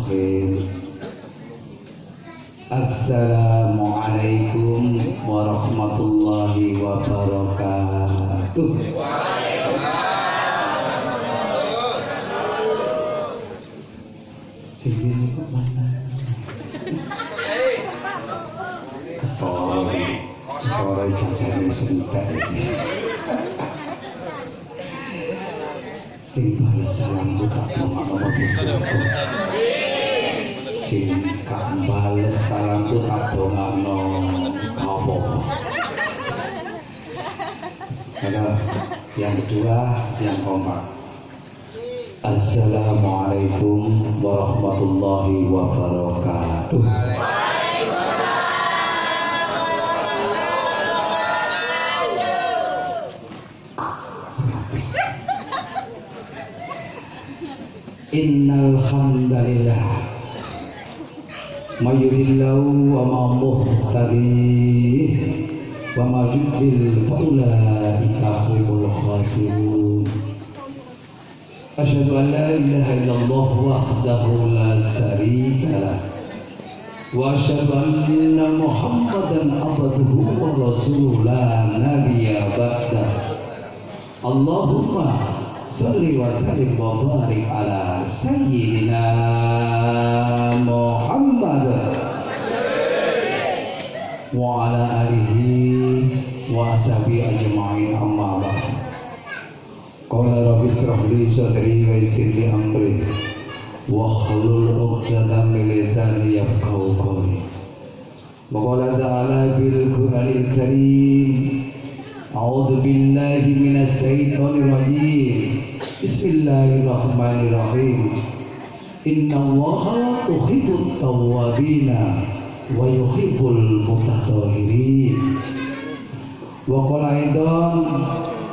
Bismillahirrahmanirrahim. Assalamualaikum warahmatullahi wabarakatuh. Sini kok mana? Ketolong jajane sentek iki. Sing bales salam tak ngomong sing gak bales salam tak dongano apa. Yang kedua yang kompak. Assalamualaikum warahmatullahi wabarakatuh. Innal hamdalillah mayurillahu wa ma muhtadi wa ma yudlil fa ulaika humul khasirun. Asyhadu an la ilaha illallah wahdahu la syarika lah wa asyhadu anna Muhammadan abduhu wa rasuluhu la nabiyya ba'dah. Allahumma sholli wa sallim wa barik ala sayyidina Muhammad wa ala alihi wa ashabihi ajma'in, amma ba'd. Qala rabbi shrah li sadri wa yassir li amri wa hlul 'uqdatam min lisani yafqahu qawli. Wa qala ta'ala bil Qur'anil Karim, a'udzu billahi minasy syaithanir rajim. Bismillahirrahmanirrahim. Innallaha yuhibbut tawwabina wa yuhibbul mutatahhirin. Wa qala aidan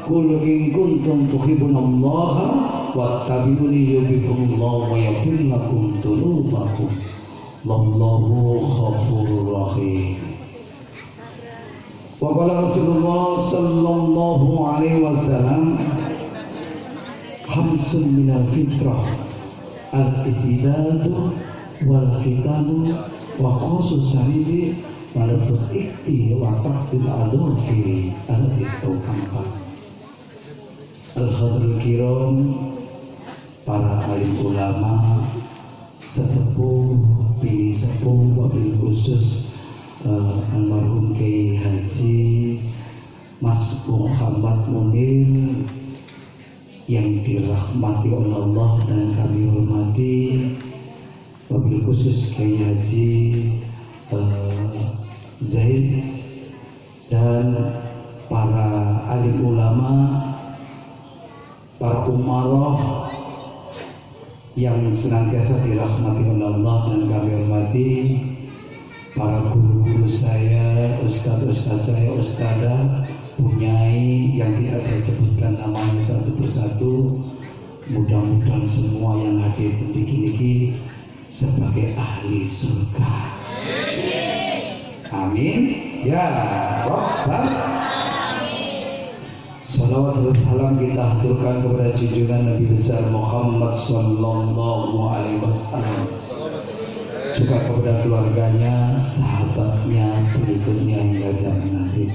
qul in kuntum tuhibbunallaha wattabi'uni yuhibbukumullahu wa yaghfir lakum dzunubakum. Wallahu ghafurur rahim. Wa qala Rasulullah sallallahu alaihi wasallam, khamsun minal fitrah al-istidadu wal khitanu wa khusus saridi pada berikti wa taqdil adolfi al-istaukampa. Al-Khadrul Kiram, para alim ulama, sesepuh, bini sepuh, wabil khusus almarhum Kiai Haji Mas Muhammad Munir yang dirahmati oleh Allah dan kami hormati, wabil khusus Kiai Haji Zaid dan para alim ulama, para umarah yang senantiasa dirahmati oleh Allah dan kami hormati, para guru-guru saya, ustadz-ustadz saya, ustadzah, punyai yang tidak saya sebutkan namanya satu persatu. Mudah-mudahan semua yang hadir niki sebagai ahli surga. Amin ya Rabbal alamin. Salawat dan salam kita haturkan kepada junjungan Nabi besar Muhammad sallallahu alaihi wasallam, juga kepada keluarganya, sahabatnya, pengikutnya hingga zaman nanti.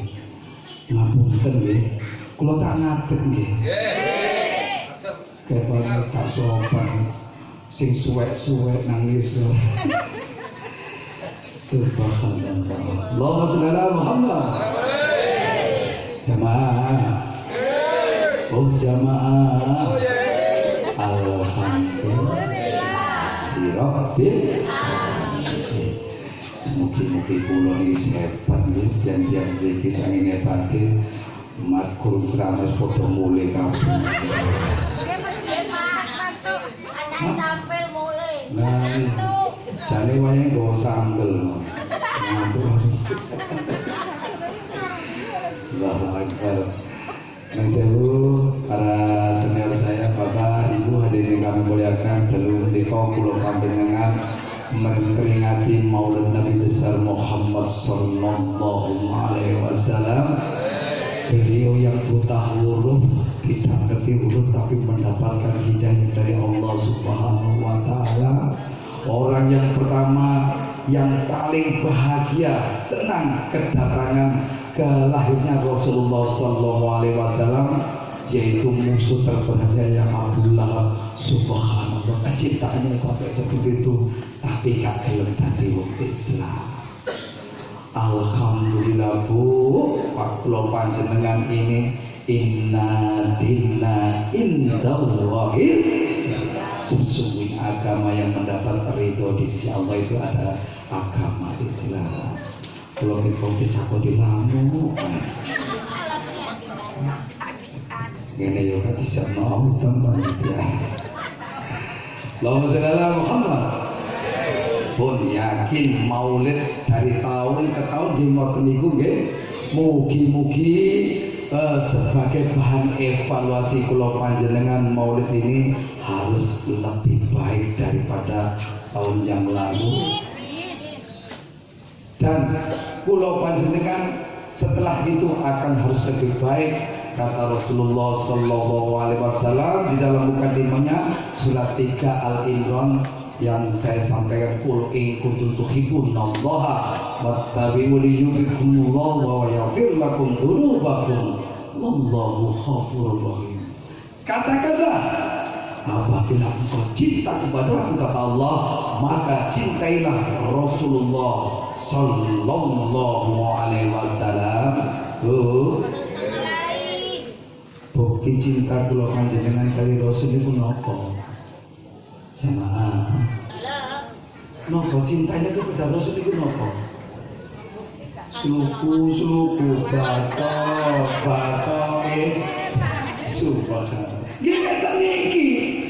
Ngapunten nggih, kula tak ngadeg nggih. Kepada tak sopan, sing suwek-suwek nangis. Subhanallah. Allahumma sholli ala Muhammad. Jamaah. Oh jamaah. Alhamdulillah. Rabbil alamin. Mugi-mugi kula niki hebat nggih, janjian iki saking hebate makur ceramah padha mulih kabeh. Anak tampil mulih. Nah, jane wae nggo sambel. Allahu Akbar. Masyaallah, para senior saya, Bapak, Ibu hadirin kami muliakan, dalu menika kula panjenengan memperingati Maulid Nabi besar Muhammad sallallahu alaihi wasallam. Beliau yang buta huruf, tidak ngerti huruf tapi mendapatkan hidayah dari Allah Subhanahu wa taala. Orang orang yang pertama yang paling bahagia, senang kedatangan ke lahirnya Rasulullah Sallallahu Alaihi Wasallam, yaitu musuh terberatnya yang Abu Lahab. Subhanallah, cintanya sampai seperti itu, tapi gak gelem dadi wong Islam. Alhamdulillah Bu, Pak kula panjenengan ini inna dinna indallahi, sesungguhnya agama yang mendapat ridho di sisi Allah itu adalah agama Islam. Kalau kita dicakot di lamu ini ya kan bisa mau teman ya. Allahumma sholli ala Muhammad. Pun yakin maulid dari tahun ke tahun di ngoten niku nggih, mugi-mugi sebagai bahan evaluasi kula panjenengan, maulid ini harus lebih baik daripada tahun yang lalu. Dan kula panjenengan setelah itu akan harus lebih baik, kata Rasulullah Sallallahu Alaihi Wasallam di dalam mukadimahnya surat 3 Al-Imran yang saya sampaikan, qul in kuntum tuhibbunallaha wattabi'uni yuhibbukumullah wa yaghfir lakum dzunubakum wallahu ghafurur rahim. Katakanlah, apabila engkau cinta kepada aku, kata Allah, maka cintailah Rasulullah Sallallahu Alaihi Wasallam. Bukti cinta kula panjenengan kali Rasul itu napa? Jamaah, napa cintanya kepada Rasul itu napa? Sluku batok subhanallah. Nggih niki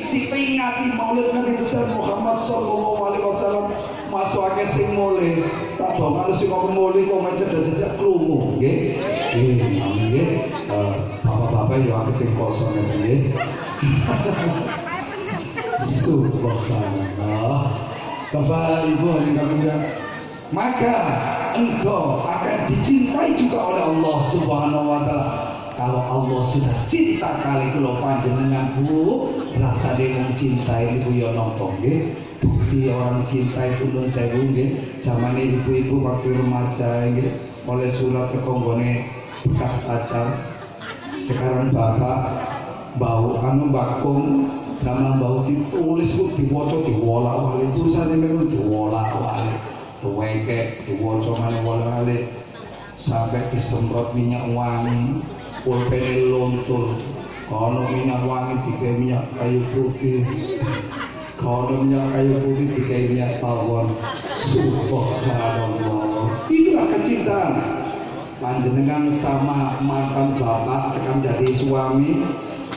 dipingati maulid Nabi besar Muhammad Sallallahu Alaihi Wasallam, masukake sing mulih tak dongan sing kok mulih kok mencet-cet krungu nggih. Nggih. Bapak-bapak ya akeh sing kosong nggih. Subhanallah. Bapak Ibu yang kami, maka engkau akan dicintai juga oleh Allah Subhanahu wa taala. Kalau Allah sudah cinta kali kula panjenengan Bu, rasane wong cintai ibu ya napa nggih? Bukti orang cinta itu nun sewu nggih. Zaman ibu-ibu waktu remaja nggih, oleh surat ke konggone bekas pacar. Sekarang bapak bau bakung sama bau ditulis ku diwaca diwolak-walik, tulisane niku diwolak-walik. Tuweke diwaca maneh sampai disemprot minyak wangi, pulpene luntur. Kono minyak wangi digawe minyak kayu putih, kono minyak kayu putih digawe minyak tawon. Subhanallah, itulah kecintaan panjenengan sama mantan bapak sekarang jadi suami.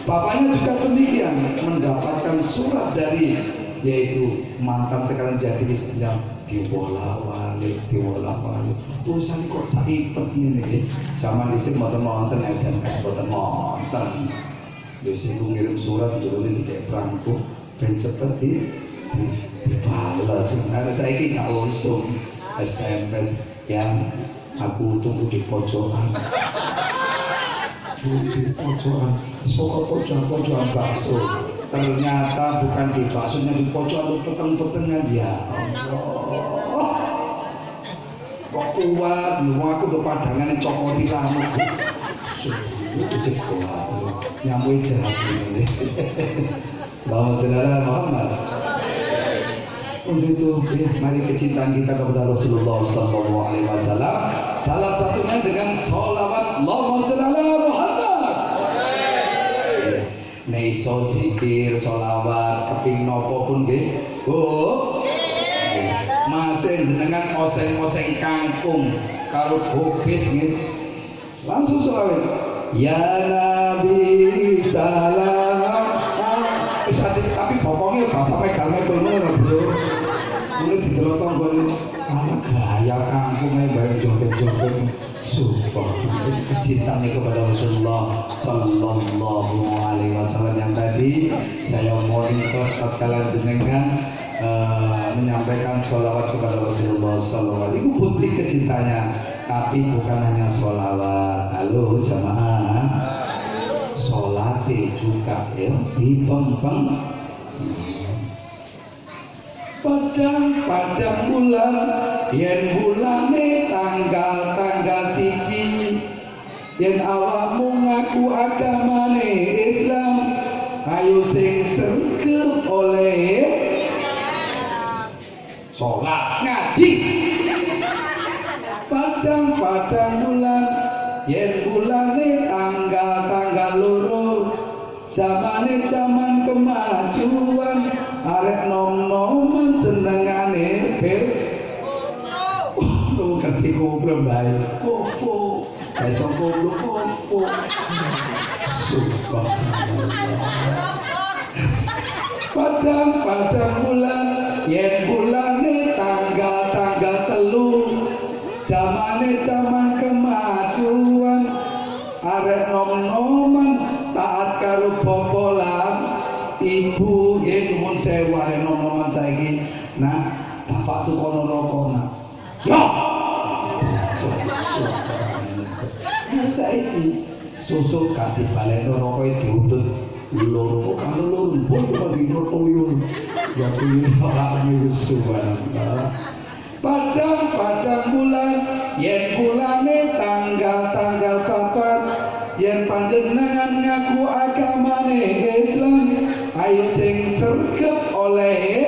Bapaknya juga demikian, mendapatkan surat dari yaitu mantan sekarang jadi istrinya, diwolak-walik. Tulisan kok saipet ini. Zaman dhisik mboten wonten SMS, mboten wonten. Wis iku ngirim surat jero iki prangko ben cepet dibalas. Nah saiki gak usum SMS yang aku tunggu di pojokan. Di pojokan, pojokan bakso. Ternyata bukan di baksonya, di pojokan peteng-petengan. Ya Allah, kok kuat, aku udah padangan cokoti lama. Nyambui jahat ini. Bahwa saudara Muhammad. Untuk itu, mari kecintaan kita kepada Rasulullah Sallallahu Alaihi Wasallam, salah satunya dengan sholawat Allahumma sholli ala Muhammad. Neiso zikir, sholawat, keping nopo pun nggih. Masih jenengan oseng-oseng kangkung karo gobis nggih. Langsung sholawat. Ya Nabi salam. Tapi bokongnya gak sampai galnya ngono Bro. Mulai didelok tonggone gaya kangkungnya bareng joget-joget. Subhanallah, kecintaan kepada Rasulullah Sallallahu Alaihi Wasallam yang tadi saya monitor tatkala jenengan menyampaikan sholawat kepada Rasulullah Sallallahu Alaihi Wasallam. Itu bukti kecintanya, tapi bukan hanya sholawat. Halo jamaah, sholati juga ya dipempeng. padang bulan yen bulane tanggal siji yen awakmu ngaku agamane Islam ayo sing sregep oleh sholat ngaji padang bulan yen bulane tanggal loro zamane zaman kemajuan arek nom-noman senengane bel ngerti goblok bae kofo iso goblok kofo subhanallah padang bulan yen bulane tanggal telu zamane zaman kemajuan arek nom-noman taat karo bobolan ibu nggih nuwun sewu arek nom-noman saiki nah bapak tuh kono rokok nak yo saiki susu kati baleno rokok diutut loro kalau loro pun bagi rokok ya tuyul ora subhanallah padang bulan yen bulane tanggal papat yen panjenengan ngaku agamane Islam ayo sing sregep oleh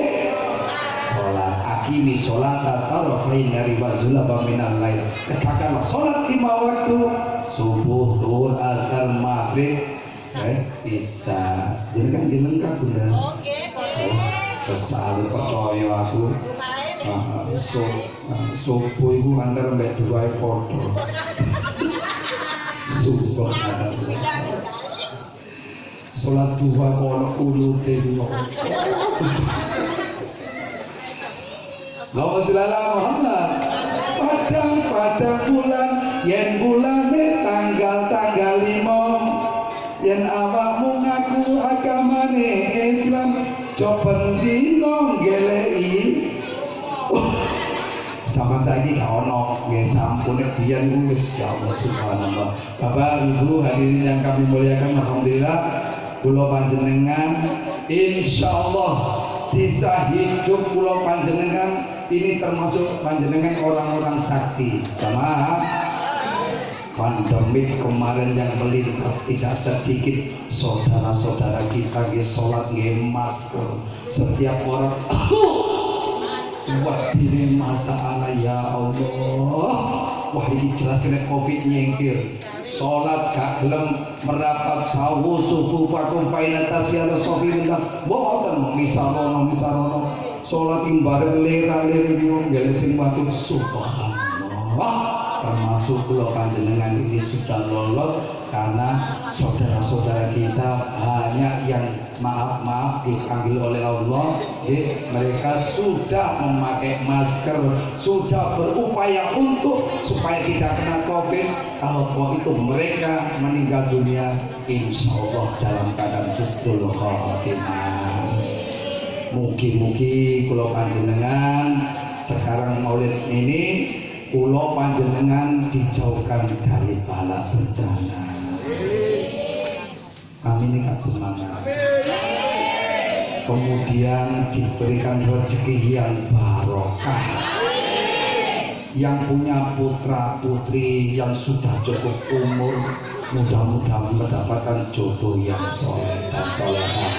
sholat akimi sholat tarafain dari wazulaba minal lail katakanlah sholat 5 waktu subuh, zuhur, asar, maghrib isya jadi kan dilengkap bunda oke selalu percaya aku subuh itu antara mbak dua foto subhanallah sholat duha kono ulute Allahumma sholli ala Muhammad padang bulan yen bulane tanggal 5 yen awakmu ngaku agamane Islam coba dino ngeleki sama saiki gak ono nggih sampun biyen wis ya Allah subhanallah Bapak Ibu hadirin yang kami muliakan alhamdulillah kula panjenengan insyaallah sisa hidup kula panjenengan ini termasuk panjenengan orang-orang sakti jamaah pandemik kemarin yang melintas tidak sedikit saudara-saudara kita nggih salat nggih masker setiap orang wah ini masalah ya Allah wah ini jelas kena covid nyengkir sholat gak gelem merapat sawu subuh pakum fainatas ya sofi minta bohong misarono sholat yang bareng lera-lera gak sing batu subhanallah termasuk pulau panjenengan ini sudah lolos karena saudara-saudara kita banyak yang maaf dipanggil oleh Allah mereka sudah memakai masker sudah berupaya untuk supaya tidak kena covid kalau itu mereka meninggal dunia insya Allah dalam keadaan husnul khotimah mugi-mugi pulau panjenengan sekarang maulid ini pulau panjenengan dijauhkan dari bala bencana kami ini kasih semangat kemudian diberikan rezeki yang barokah yang punya putra putri yang sudah cukup umur mudah-mudahan mendapatkan jodoh yang soleh dan solehah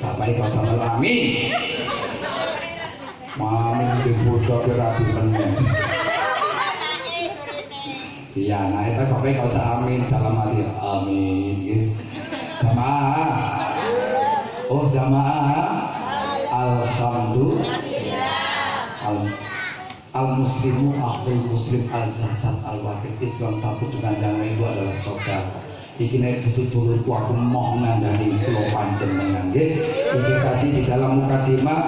Bapak Ibu sama amin mami dibuka rapi meneng iya nah itu Bapak Ibu amin dalam hati amin gitu. Jamaah oh jamaah alhamdulillah al-muslimu akhul muslim al-jasad al-wakil Islam satu dengan yang lain itu adalah saudara iki nek dituturku aku mau ngandani kula panjenengan nggih iki tadi di dalam mukadimah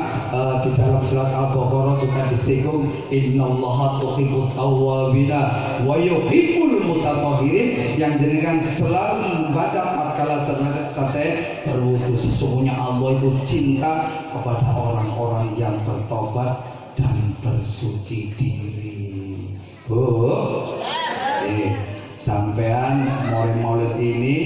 di dalam surat Al-Baqarah juga disinggung innallaha tuhibbut tawwabina wa yuhibbul mutatahhirin yang jenengan selalu membaca tatkala selesai berwudu sesungguhnya Allah itu cinta kepada orang-orang yang bertobat dan bersuci diri sampean maulid ini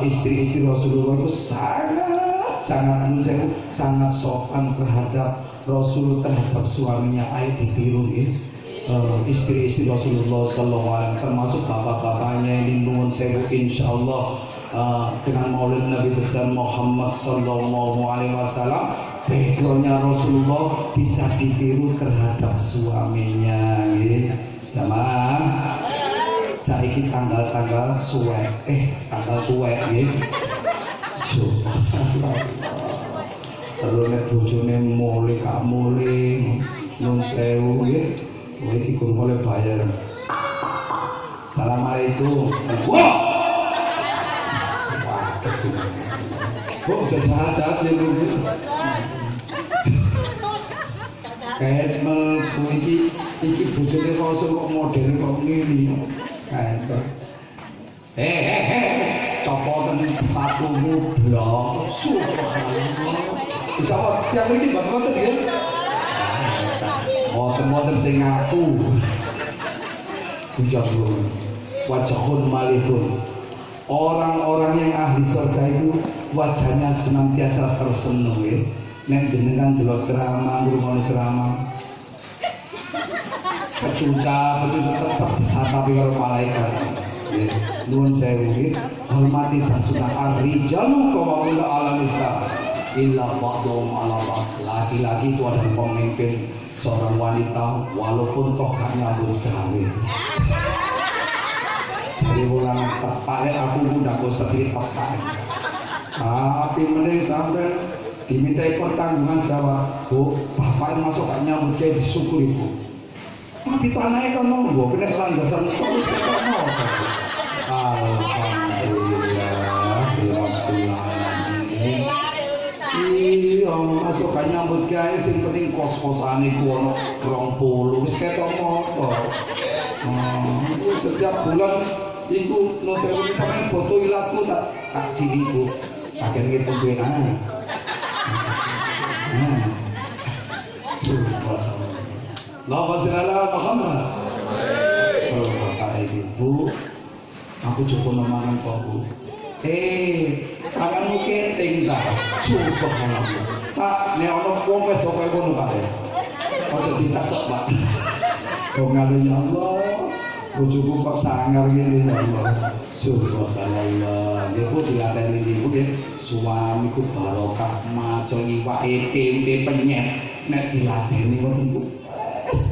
istri-istri Rasulullah itu sangat sangat sopan terhadap Rasul, terhadap suaminya. Ayo ditiru istri-istri Rasulullah SAW, termasuk bapak-bapaknya ini. Nuwun sewu insyaallah dengan maulid Nabi besar Muhammad Sallallahu Alaihi Wasallam, backgroundnya Rasulullah bisa ditiru terhadap suaminya. Jamaah, saiki tanggal suwek, tanggal tuwek subhanallah. Terus nek bojone mulih gak mulih, nun sewu iki kudu mulai bayar. Assalamualaikum. Wah, kecil. Kok jahat-jahat ya dulu. Kayak melbu iki bojone Rasul kok model kok ngene. Kayak copotan sepatumu blok. Subhanallah. Bisa kok tiap iki bapak ya. Motor-motor sing ngaku ujang lu wajahun malihun. Orang-orang yang ahli surga itu wajahnya senantiasa tersenyum ya. Nek jenengan delok ceramah, ngrungokno ceramah pecucap tetap disatapi karo malaikat. Nuwun sewu, hormati sang Sunan ar-rijalu qawwamuna 'ala nisa illa ba'dhum 'ala ba'd. Laki-laki itu adalah pemimpin, seorang wanita walaupun toh gak nyambut gawe. Jadi ulang tepat aku udah kok sedikit tepat. Tapi mending sampai dimintai pertanggungan jawab, Bu, bapak masuk gak nyambut gawe disyukuri, Bu. Tapi tanahnya kan nonggo, kena landasan terus kok mau. Alhamdulillah, iya, masuk kan nyambut gawe sing penting kos-kosane ku ono 20 wis ketok motor. Setiap bulan iku no sewu sampeyan foto ilatku tak sini Bu. Akhirnya gitu gue Allahumma sholli ala Muhammad. Bu, aku cukup namakan kok Bu. Tanganmu keting tak? Subhanallah. Tak, nek ana wong wedok kaya ngono Pak. Ojo ditakok Pak. Kok ngalunya Allah, bojoku kok sangar ngene ya Allah. Subhanallah. Niku dilateni niku nggih, suamiku barokah masuk iwake tempe penyet. Nek dilateni ngono niku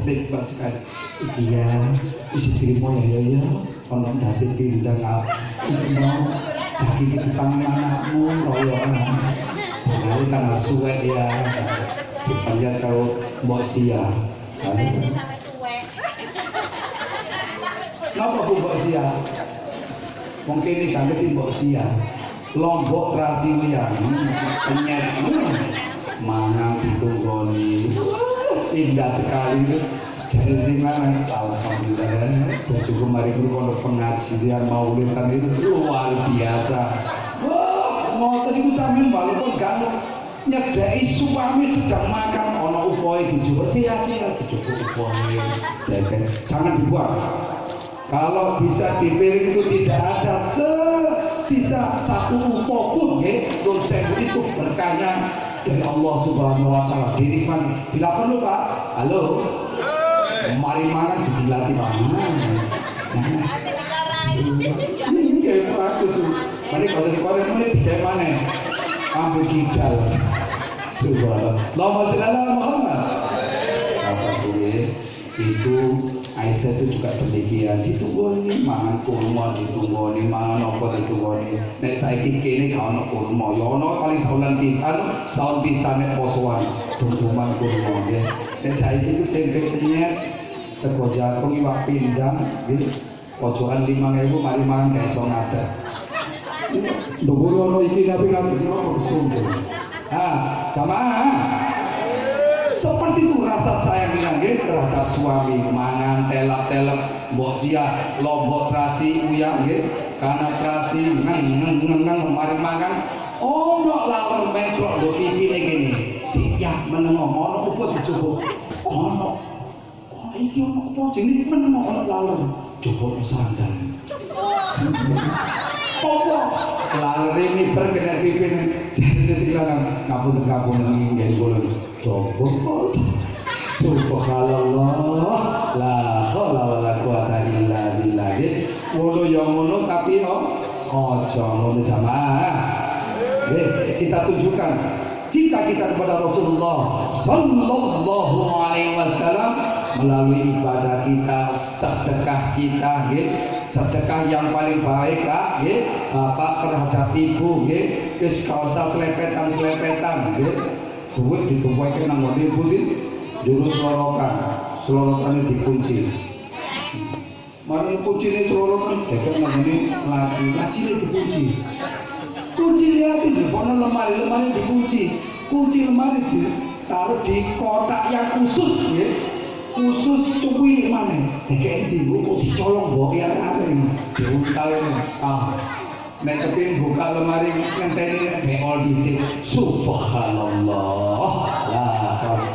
nikmat sekali. Iya, isi terima ya. Kalau nasi pindang itu mau bagi di tangan anakmu royongan sekali karena suwe ya dipanjat kalau mbok sia. Kenapa Bu mbok sia? Mungkin ini kan di mbok sia. Lombok terasi ya, penyet, mangan ditunggoni, indah sekali. Jadi sih mana? Alhamdulillah, bojoku mari kalau pengajian maulidan itu luar biasa. Wah, ngoten iku sampeyan walaupun gak nyedaki suami sedang makan ono upoe dicoba sia-sia dicoba upoe. Jangan dibuang. Kalau bisa di piring itu tidak ada sisa satu upo pun ya, itu berkahnya dari Allah Subhanahu wa taala. Dinikmati. Bila perlu Pak, halo. Mari mangan dilatih mangan. Ini kayak bagus. Mari kalau dikorek ini tidak mana? Ambil kidal. Subhanallah. Allahumma sholli ala Muhammad. Apa itu Aisyah itu juga demikian, ditunggoni mangan kurma, ditunggoni mangan apa ditunggoni. Nek saiki kene gak ono kurma, ya ono paling setahun pisan nek posoan tungguman kurma nggih. Nek saiki itu tempe penyet, sego jagung iwak pindang nggih. Pojokan 5.000 mari mangan gak iso ngadat. Dhuwur ono iki tapi ngatur kok sungguh. Jamaah seperti itu rasa sayang nggih terhadap suami, mangan telak-telak mbok sia lombok terasi uyah nggih kana terasi ngang mari makan ono laler mencok do pikine kene siap menengo ono uput dicoba ono iki ono apa jenenge menengo ono laler coba sandal apa Lalu ini berkena pipin jadi sekarang kapun ingin boleh coba. Subhanallah, la haula wala quwata illa billah. Ngono ya ngono tapi aja ngono jamaah. Kita tunjukkan cinta kita kepada Rasulullah sallallahu alaihi wasallam melalui ibadah kita, sedekah kita, sedekah yang paling baik, bapak terhadap ibu, wis gak usah selepetan, duit ditumpahke nang ngene ibu jurus selorokan dikunci. Mari kuncine selorokan dekat nang ngene laci dikunci. Kunci lihat di depan lemari dikunci. Kunci lemari ditaruh di kotak yang khusus, khusus cukup mana? Kayak di buku dicolong bawa yang ada ini. Diuntal ini. Nek kepin buka lemari ngenteni beol dhisik. Subhanallah. La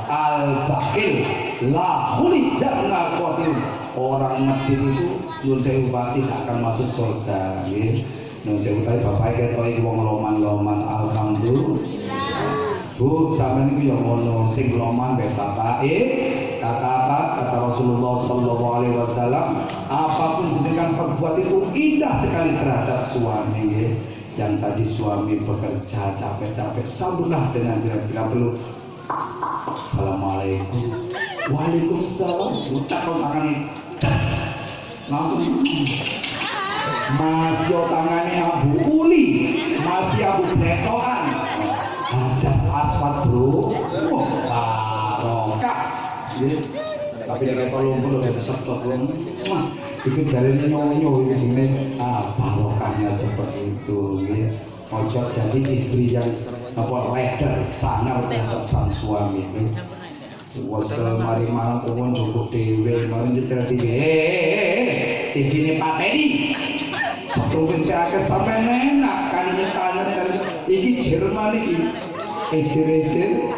al-bakhil la khulijanna qatil. Orang medit itu nyun sewu tidak akan masuk surga, nggih. Nyun sewu bapak ketok wong loman-loman alhamdulillah. Bu, sampeyan iku ya ngono, sing loman mbek bapake, kata apa? Kata Rasulullah sallallahu alaihi wasallam, apapun jenengan perbuat itu indah sekali terhadap suami, ya. Yang tadi suami bekerja capek-capek, sambutlah dengan jalan bila perlu. Assalamualaikum. Waalaikumsalam. Ucap tangannya, langsung. Masih tangannya abu uli, masih abu bletokan. Hajat aswad bro, barokah. Tapi nek tolong perlu disetot wong. Itu jarene nyonyo iki jenenge barokahnya seperti itu, nggih. Ojo jadi istri yang leder sangar terhadap sang suami. Wasal mari malam pun cukup dewe, mari nyetel dewe. TV-ne pateni. Satu pindah ke sampai enak kan nyetalan kan iki Jerman iki ejer-ejer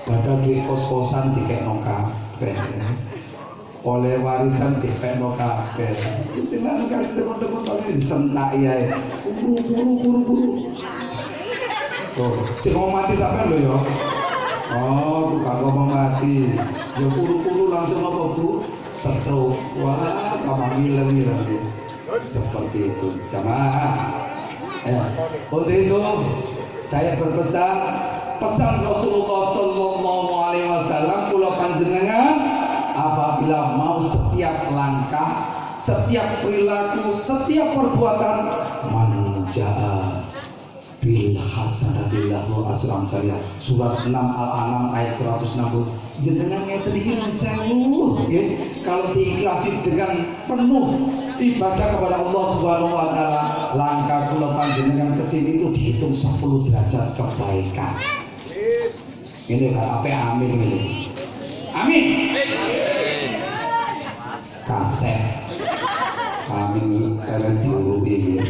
padahal di kos-kosan dikekno kabeh oleh warisan dikekno kabeh senang kan teman-teman tadi disentaki ae buru-buru tuh sing mau mati sampean lho ya bukan ngomong mati ya buru-buru langsung apa Bu stroke, wah sama milen-milen seperti itu jamaah. Untuk itu saya berpesan pesan Rasulullah sallallahu alaihi wasallam kula panjenengan apabila mau setiap langkah, setiap perilaku, setiap perbuatan manjaa bil hasanatillahu asram saya surat 6 Al-An'am ayat 160 jenengan ngeten iki sewu nggih kalau diikhlasi dengan penuh ibadah kepada Allah Subhanahu wa taala langkah kula panjenengan kesini itu dihitung 10 derajat kebaikan ini kan apa amin ini amin kaset amin karena diuruti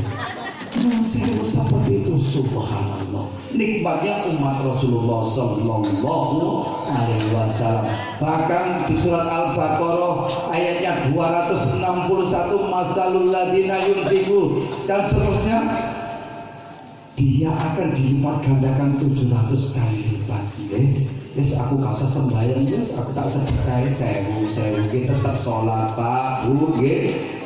saya seperti itu subhanallah nikmatnya umat Rasulullah sallallahu alaihi wasallam bahkan di surat Al-Baqarah ayatnya 261 masalul ladina yunfiqu dan seterusnya dia akan dilipat gandakan 700 kali lipat yes aku kasih sembahyang yes aku tak sedekah sewu tetap sholat Pak Bu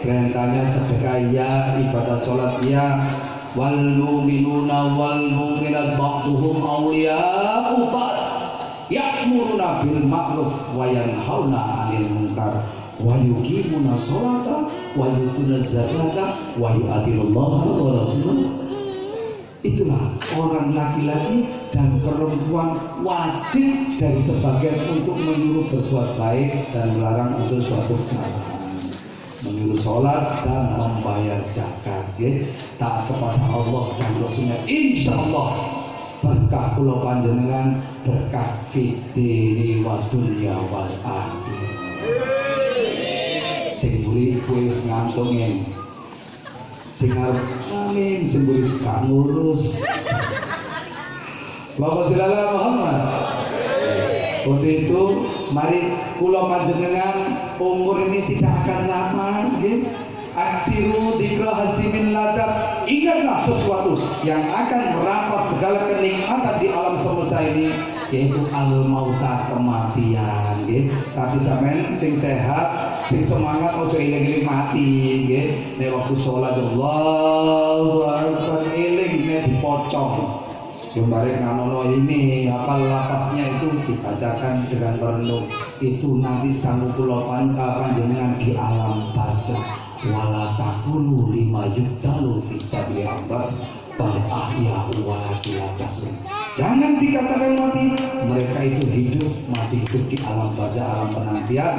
perintahnya sedekah ya ibadah sholat ya wal mu'minuna wal mu'minat ba'duhum awliya'u ba'd ya'muruna bil ma'ruf wa yanhauna 'anil munkar wa yuqimuna sholata wa yutuna zakata wa yu'atinullaha wa rasulahu. Itulah orang laki-laki dan perempuan wajib dari sebagian untuk menyuruh berbuat baik dan melarang untuk suatu kesalahan, menyuruh sholat dan membayar zakat, taat kepada Allah dan Rasulnya. Insya Allah berkah kula panjenengan berkah fitri wa dunya wal akhirah. Sing murid wis ngantongin sing arep amin sing murid gak ngurus Bapak Silala Muhammad. Untuk itu mari kula panjenengan umur ini tidak akan lama Aksiru dzikra hazimin ladat. Ingatlah sesuatu yang akan merampas segala kenikmatan di alam semesta ini, yaitu al-mauta, kematian nggih. Tapi sampean sing sehat, sing semangat ojo eling-eling mati nggih. Nek waktu salat Allahu akbar eling nek dipocong. Kemarin nganono ini hafal lafaznya itu dibacakan dengan merenung, itu nanti sanggup pulau panjenengan di alam barzah. Wala taqulu lima yuddalu fisabili ambas bal ahya walakilatasum. Jangan dikatakan mati, mereka itu hidup, masih hidup di alam barzah, alam penantian.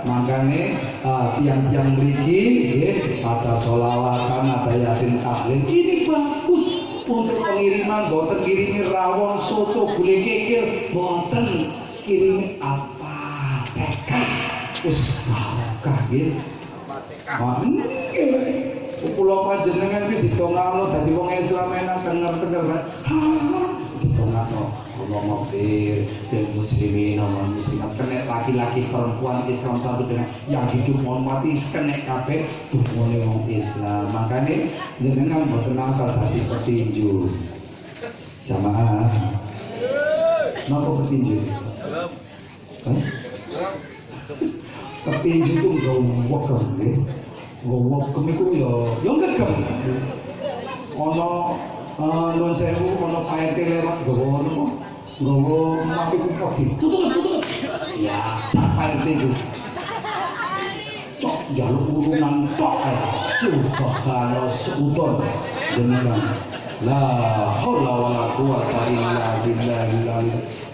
Makanya tiang-tiang mriki ada sholawatan, ada yasin tahlil, ini bagus untuk pengiriman. Boten kirimi rawon, soto, gulai kekil, boten kirimi apa TK wis barokah nggih. Kula panjenengan iki ditongakno dadi wong Islam enak tenger-tenger. Ditongakno Allah maghfir lil muslimin wal muslimat. Kena laki-laki perempuan Islam satu dengan yang hidup mohon mati kena kabeh dungane wong Islam. Makane jenengan boten asal dadi petinju. Jamaah. Napa petinju? Petinju itu gawok nggih. Gawok iku ya gegem. Ono nuwun sewu ono Pak RT lewat gawa napa? Gawa mapi kupot tutup. Ya, sak Pak RT itu. Cok jaluk urunan tok ae. Subhanallah seudon jenengan. La haula wala quwata illa billah.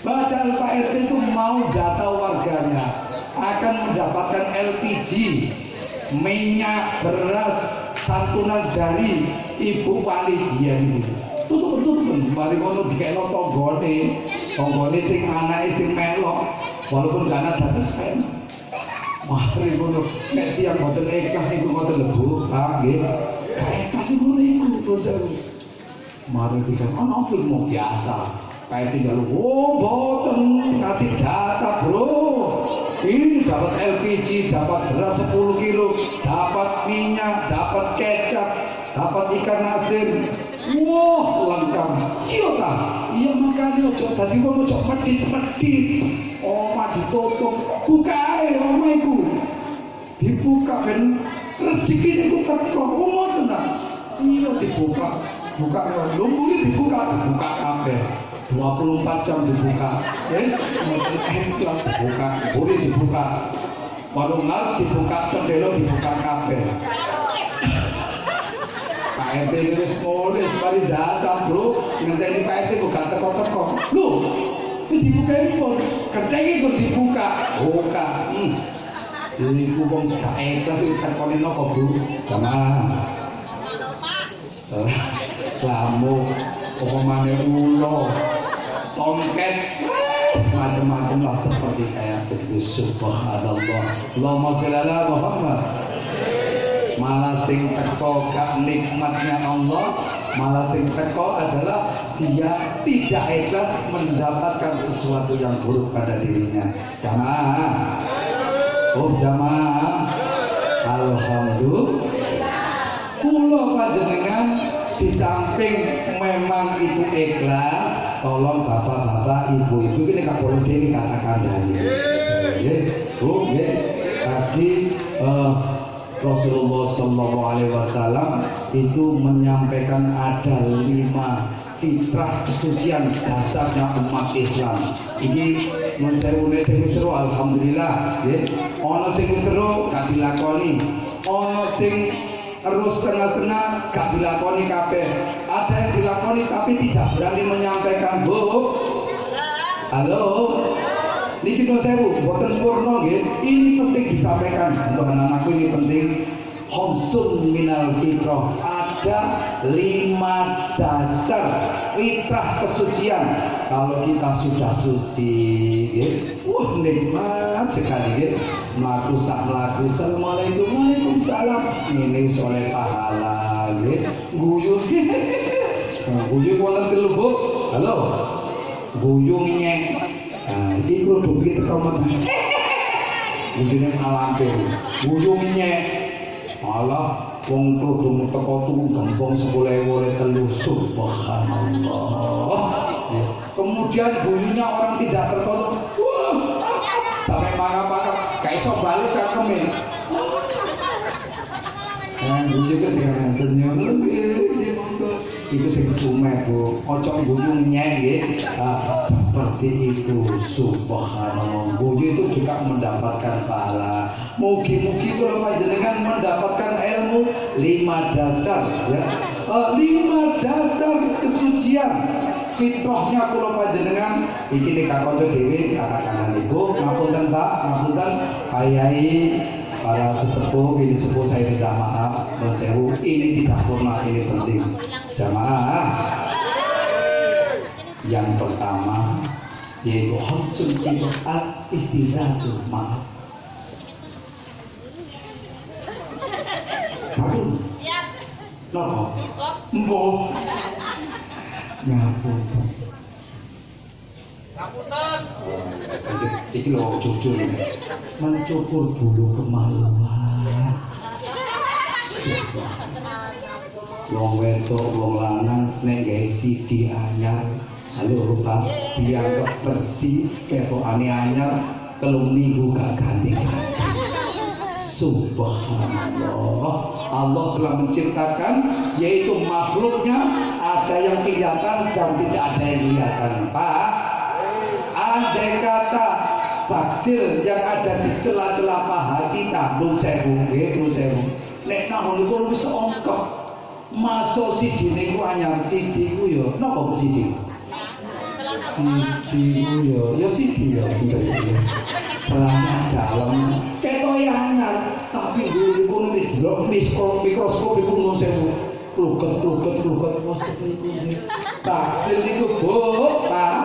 Padahal Pak RT itu mau data warganya akan mendapatkan LPG, minyak, beras, santunan dari Ibu Wali. Iya ini. Tutup. Mari ngono dikekno tanggane sing anake sing melok, walaupun gak ada dados pen. Mari ngono nek tiyang boten ikhlas iku boten lebu, paham nggih? Ikhlas iku niku bos. Mari kita ono film biasa. Kayak tinggal, boten kasih data bro. Ini dapat LPG, dapat beras 10 kilo, dapat minyak, dapat kecap, dapat ikan asin. Wah, lengkap. Ciota. Iya makanya ojo tadi wong ojo medit-medit. Oma ditutup, buka ae oma iku. Dibuka ben rezeki niku teko. Oma tenan. Iya dibuka. Buka lumburi dibuka kabeh. 24 jam dibuka, kelas dibuka, boleh dibuka, warung ngar dibuka, cendelo dibuka kabeh. Pak RT ini wis mulai sebari data bro, ngenteni Pak RT kok gak teko-teko. Loh, itu dibuka pun, kedai itu dibuka. Ini wong gak ikhlas iki tekone napa Bu? Jangan. Lamuk, pemane ulo, tongket, macam-macam lah seperti kayak begitu. Subhanallah. Allahumma sholli ala Muhammad. Malah sing teko gak nikmatnya Allah, malah sing teko adalah dia tidak ikhlas mendapatkan sesuatu yang buruk pada dirinya. Jamaah. Oh jamaah. Alhamdulillah. Kula panjenengan di samping memang itu ikhlas, tolong bapak-bapak, ibu-ibu ini kapolri ini katakan dari tadi Rasulullah SAW itu menyampaikan ada 5 fitrah kesucian dasarnya umat Islam. Ini menurut saya seru, alhamdulillah. Ono sing seru gak dilakoni, ono sing terus setengah-setengah gak dilakoni kabeh. Ada yang dilakoni tapi tidak berani menyampaikan. Bu, halo, niki to sewu, boten purna nggih. Ini penting disampaikan untuk anak-anakku, ini penting. Khamsun minal fitrah, ada 5 dasar fitrah kesucian. Kalau kita sudah suci, wah nikmat sekali. Melaku sak melaku, assalamualaikum, waalaikumsalam. Ini soleh pahala, guyu, guyu wonten telu Bu. Halo, guyu nyek. Nah, iki kudu begitu kamu. Guyune alampe, guyu nyek. Allah wong tudung teko tuku gembong 10.000 oleh telu subhanallah. Kemudian bunyinya orang tidak terkontrol, wah, sampai marah-marah gak iso balik cangkeme. Bunyi ke sing senyum itu sing sumet Bu, ojo bunyi nyeng seperti itu subhanallah. Bunyi itu juga mendapatkan pahala. Mugi-mugi kalau panjenengan mendapatkan ilmu 5 dasar ya. 5 dasar kesucian fitrahnya kula panjenengan iki nek kanca dhewe katakan ibu ngapunten Pak, ngapunten Ayai para sesepuh, ini sepuh saya minta maaf, sewu ini tidak formal, ini penting jamaah. Yang pertama yaitu hamsun al istirahat, maaf. Kabul. Siap. Nopo? Mbok. Ngapunten. Ngapunten. Iki lho jujur mencukur bulu kemaluan. Wong wedok wong lanang nek gawe sidi anyar, halo Pak, dianggap bersih ketokane anyar 3 minggu gak ganti. Subhanallah, Allah telah menciptakan yaitu makhluknya ada yang kelihatan dan tidak ada yang kelihatan Pak. Andai kata baksil yang ada di celah-celah paha kita nun sewu nek nang niku wis ongkok masuk sidi niku anyar sidi ku yo napa sidi yo sidi yo celana dalam ketok anyar tapi dulu niku delok mikroskop iku nun sewu luket baksil niku Bu Pak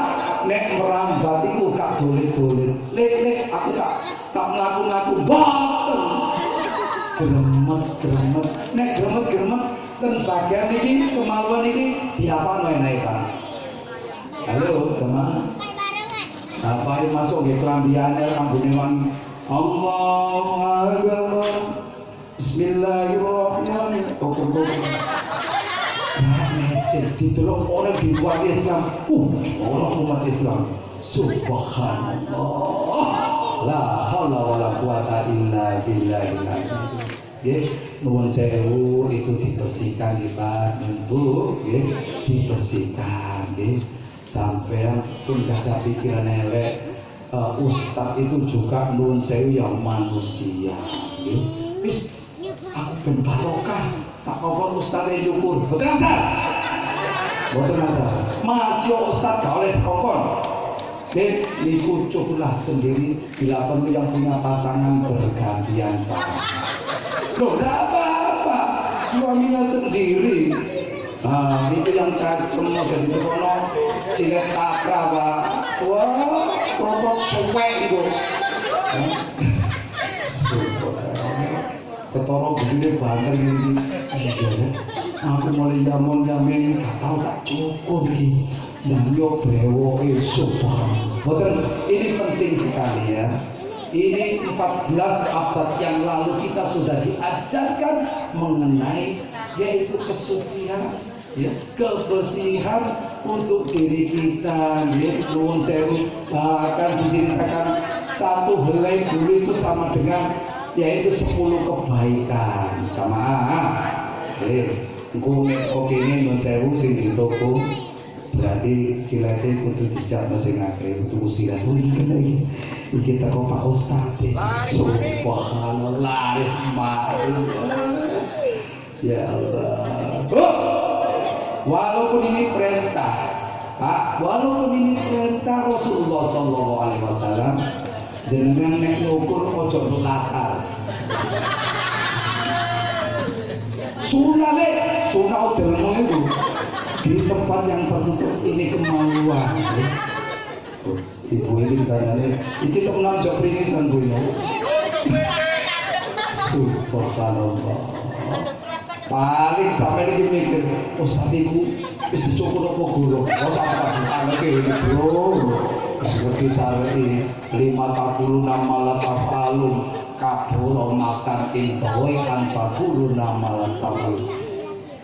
nek merambat iku gak dolit-dolit. Lek aku tak mlaku-mlaku boten. Gremet. Nek gremet ten bagian iki kemaluan iki diapano enae Pak? Halo, jemaah. Apa yang masuk ke kelambiane rambune wangi. Allahu Akbar. Bismillahirrahmanirrahim. Jadi tolong orang di luar Islam, orang umat Islam, subhanallah, la haula wala quwata illa billah. Nuwun sewu itu dibersihkan di Pak, Bu, dibersihkan, sampean pun gak ada pikiran elek. Ustadz itu juga nuwun sewu yang manusia, bis aku ben barokah, tak apa Ustadz nyukur, betul tak? Boten masalah. Masih Ustaz gak oleh kokon. Niku cukuplah sendiri bila perlu yang punya pasangan bergantian Pak. Loh, tidak apa-apa. Suaminya sendiri. Nah, itu yang tajam jadi kono silet takra Pak. Wah, propot suwek itu. Ketoro begini banget ini. Aku mulai jamin gak tau tak cukup iki. Yo brewo subhanallah. Ini penting sekali ya. Ini 14 abad yang lalu kita sudah diajarkan mengenai yaitu kesucian, ya, kebersihan untuk diri kita. Nuwun sewu, bahkan diceritakan 1 helai bulu itu sama dengan yaitu 10 kebaikan. Jamaah. Engko nek kene nun sewu sing di toko berarti silate kudu disiapno sing akeh tuku silat iki teko Pak Ustaz subhanallah laris maris ya Allah. Walaupun ini perintah Pak, walaupun ini perintah Rasulullah sallallahu alaihi wasallam, jenengan nek ngukur ojo latar. Sunah udelmu itu di tempat yang tertutup ini kemaluan. Ibu ini katanya, ini teman jok ini sanggunya. Subhanallah. Paling sampai ini mikir, Ustaz ibu, itu cukup apa guru? Oh sampai tangga kiri bro. Seperti saya ini 56 malah tafalun. kabula makan intawa tanpa guru namalan tawal.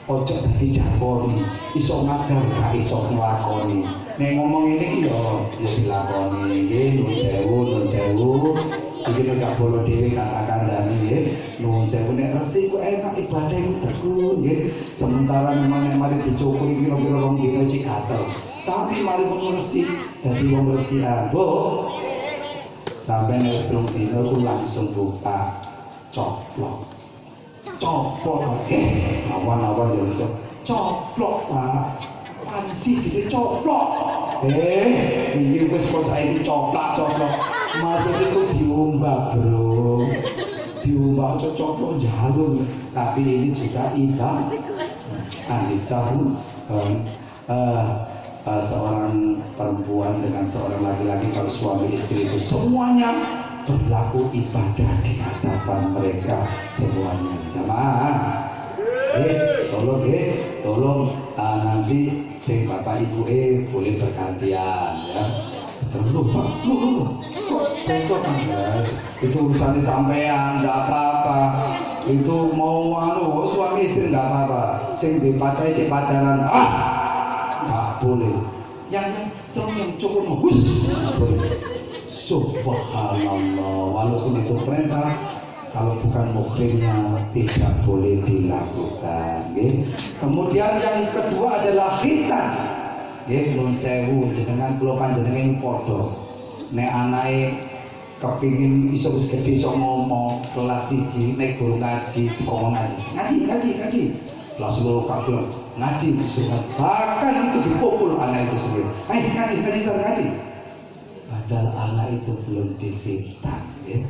Ojo dadi jakoni, iso ngajar gak iso nglakoni. Nek ngomong ini ki yo dilakoni. Nggih, nuwun sewu. Iki nek gak bolo dhewe kata-katane nggih. Nuwun sewu nek resi kok enak ibadah iku teku nggih. Sementara memang nek mari dicukuri kira-kira wong dina cik gatel. Tapi mari wong resi dadi wong resian. Bu. Sampai nek telung dina ku langsung buka coplok. Coplok awan-awan jadi coplok Pak pansi jadi coplok ini wis kok saiki coplok maksud itu diumbah bro diumbah coplok jarum tapi ini juga ibadah Anissa seorang perempuan dengan seorang laki-laki kalau suami istri itu semuanya berlaku ibadah di hadapan mereka semuanya. Jamaah, tolong nanti sing bapak ibu boleh bergantian ya. Lupa, kok itu urusannya sampean, nggak apa-apa. Itu mau suami istri nggak apa-apa. Sing dipacai cek pacaran, nggak boleh. Yang cukup bagus, boleh. Subhanallah, walaupun itu perintah, kalau bukan muhrimnya tidak boleh dilakukan. Kemudian yang kedua adalah khitan. Nun sewu jenengan kula panjenengan podo. Nek anake kepingin iso wis gedhe iso ngomong kelas 1 nek guru ngaji ngomong ngaji. Kelas 10 kabeh ngaji sunat. Bahkan itu dipukul anak itu sendiri. Ayo ngaji. Padahal anak itu belum dikitan ya.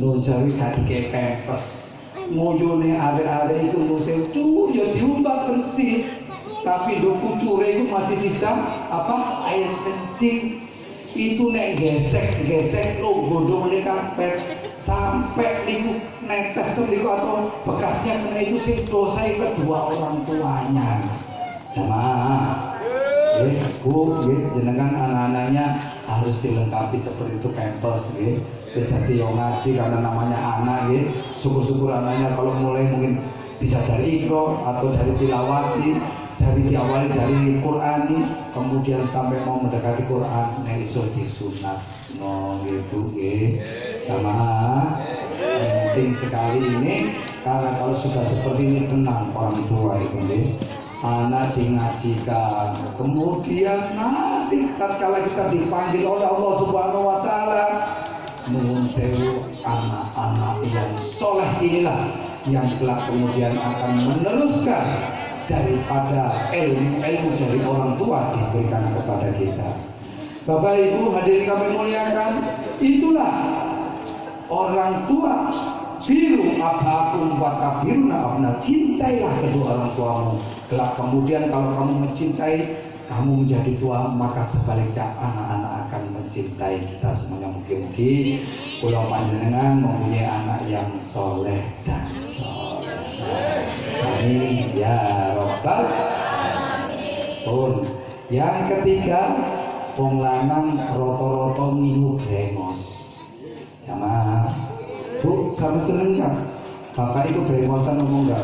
Nusawi kadike pempes nguyune arek-arek itu nusawi ya diumbah bersih tapi do kucure itu masih sisa air kencing itu nek gesek lo godhong karpet sampai niku netes tuh niku atau bekasnya kena itu sing dosa kedua orang tuanya. Jamaah Bu, jenengan anak-anaknya harus dilengkapi seperti itu pampers wis dadi yo ngaji karena namanya anak syukur-syukur anaknya kalau mulai mungkin bisa dari ikro atau dari tilawati dari diawali dari Qur'ani kemudian sampai mau mendekati Qur'an nek iso disunat gitu sama penting sekali ini karena kalau sudah seperti ini tenang orang tua itu anak dingajikan kemudian nanti tatkala kita dipanggil oleh Allah Subhanahu wa taala nuwun sewu anak-anak yang soleh inilah yang kelak kemudian akan meneruskan daripada ilmu dari orang tua diberikan kepada kita. Bapak Ibu hadirin kami muliakan, itulah orang tua. Biru abakum wa kabiruna abna, cintailah kedua orang tuamu. Kelak kemudian kalau kamu mencintai, kamu menjadi tua, maka sebaliknya anak-anak akan mencintai kita semuanya. Mungkin pulau panjenengan mempunyai anak yang soleh dan soleh. Amin ya robbal alamin. Yang ketiga, wong lanang roto-roto ngilu brengos. Jamaah Bu, sama seneng kan? Bapak itu beremosan ngomong enggak?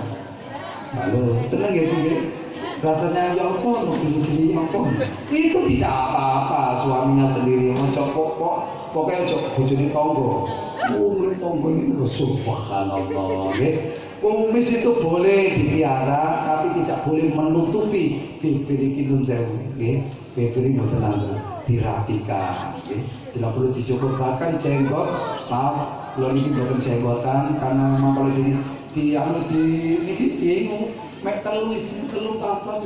Halo, seneng gitu rasanya ya apa, gini apa? Itu tidak apa-apa suaminya sendiri mau pokoknya bojone tonggo. Umur tonggo itu subhanallah. Kumis itu boleh dipiara tapi tidak boleh menutupi bibir iki nun sewu nggih. Bibir iki mboten langsung dirapikan nggih. Tidak perlu dicukur bahkan jenggot, maaf kalau ini bukan jenggotan karena memang kalau ini mek telu isine telu apa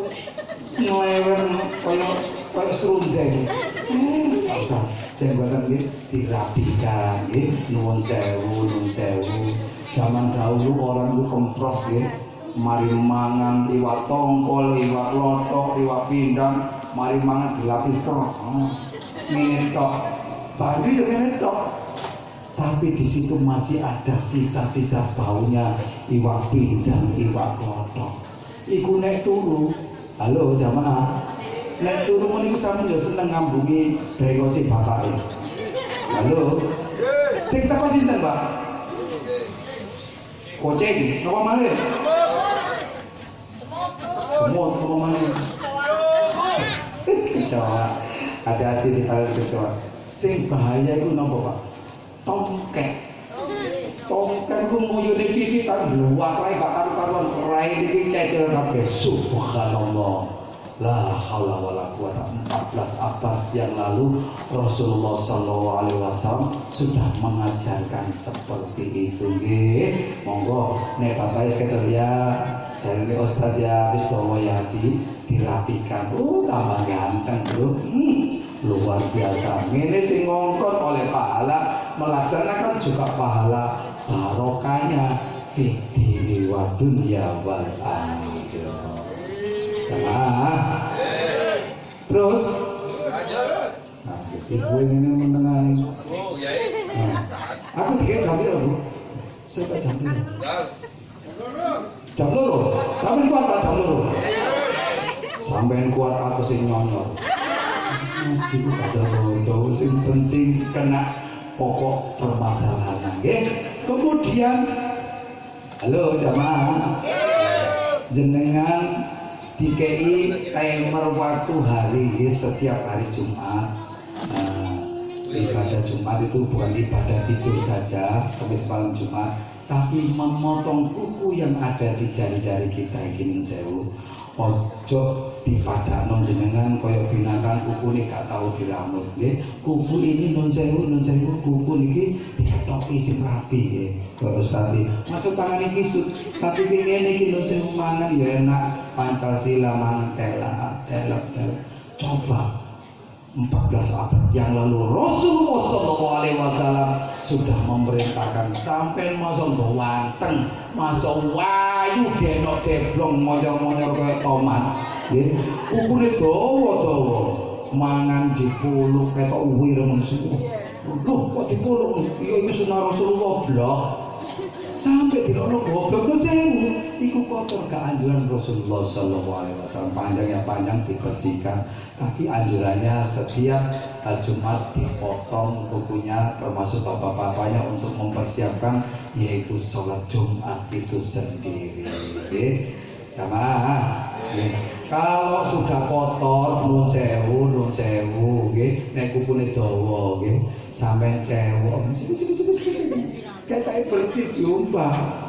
nglewer koyo serundeng. Usah jenggotan iki dirapikan nggih. Nuwun sewu. Zaman dahulu orang itu kempros nggih. Mari mangan iwak tongkol, iwak lotok, iwak pindang, mari mangan dilapis tok. Ngene tok. Bagi ngene tok. Tapi di situ masih ada sisa-sisa baunya iwak pindang, iwak lotok. Iku nek turu, halo jamaah, nek turu meniku sampeyan yo seneng ngambungi bregosi bapake. Halo, sing teko sinten Pak? Kucing, apa mana? Semut, apa mana? Kecoa. Hati-hati di kali kecoa. Sing bahaya itu napa, Pak? Tongkek. Tongkek ku nguyune pipi kan luwak lae gak karu-karuan rai iki cecil kabeh. Subhanallah. La haula wala quwata. 14 abad yang lalu Rasulullah sallallahu alaihi wasallam sudah mengajarkan seperti itu nggih. Monggo nek Bapak sekedar ya jarine Ustaz ya wis dawa yati dirapikan. Tambah ganteng, Bro. Luar biasa. Ngene sing ngongkon oleh pahala, melaksanakan juga pahala barokahnya fi dini wa dunya wal akhirah. Terus nah, ibu ini mendengar aku tiga jam ya Bu saya jam loro sampai kuat tak jam loro sampai kuat aku sing nyonyol itu kasar sing penting kena pokok permasalahan kemudian halo jamaah jenengan DKI timer waktu hari setiap hari Jumat. Ibadah Jumat itu bukan ibadah tidur saja, Kamis malam Jumat, tapi memotong kuku yang ada di jari-jari kita ini sewu. Ojo dipadakno jenengan koyo binatang kuku ini gak tahu diramut nggih. Kuku ini non sewu kuku niki diketoki sing rapi nggih. Terus tadi masuk tangan iki tapi ngene iki non sewu mangan ya enak Pancasila mangan telak. Coba 14 abad yang lalu Rasulullah sallallahu alaihi wasallam sudah memerintahkan sampai masa wanteng, masa wayu denok deblong monyor-monyor kaya tomat nggih. Ukune dawa-dawa mangan dipuluk ketok uwir menungso. Lho kok dipuluk? Ya iki sunah Rasulullah blok. Sampai di lono goblok sewu iku kotor keanjuran Rasulullah sallallahu alaihi wasallam panjang dibersihkan tapi anjurannya setiap Jumat dipotong kukunya termasuk bapak-bapaknya untuk mempersiapkan yaitu sholat Jumat itu sendiri jamaah kalau sudah kotor nun sewu nek kukune dawa sampean cewek sini kayak bersih diumpah.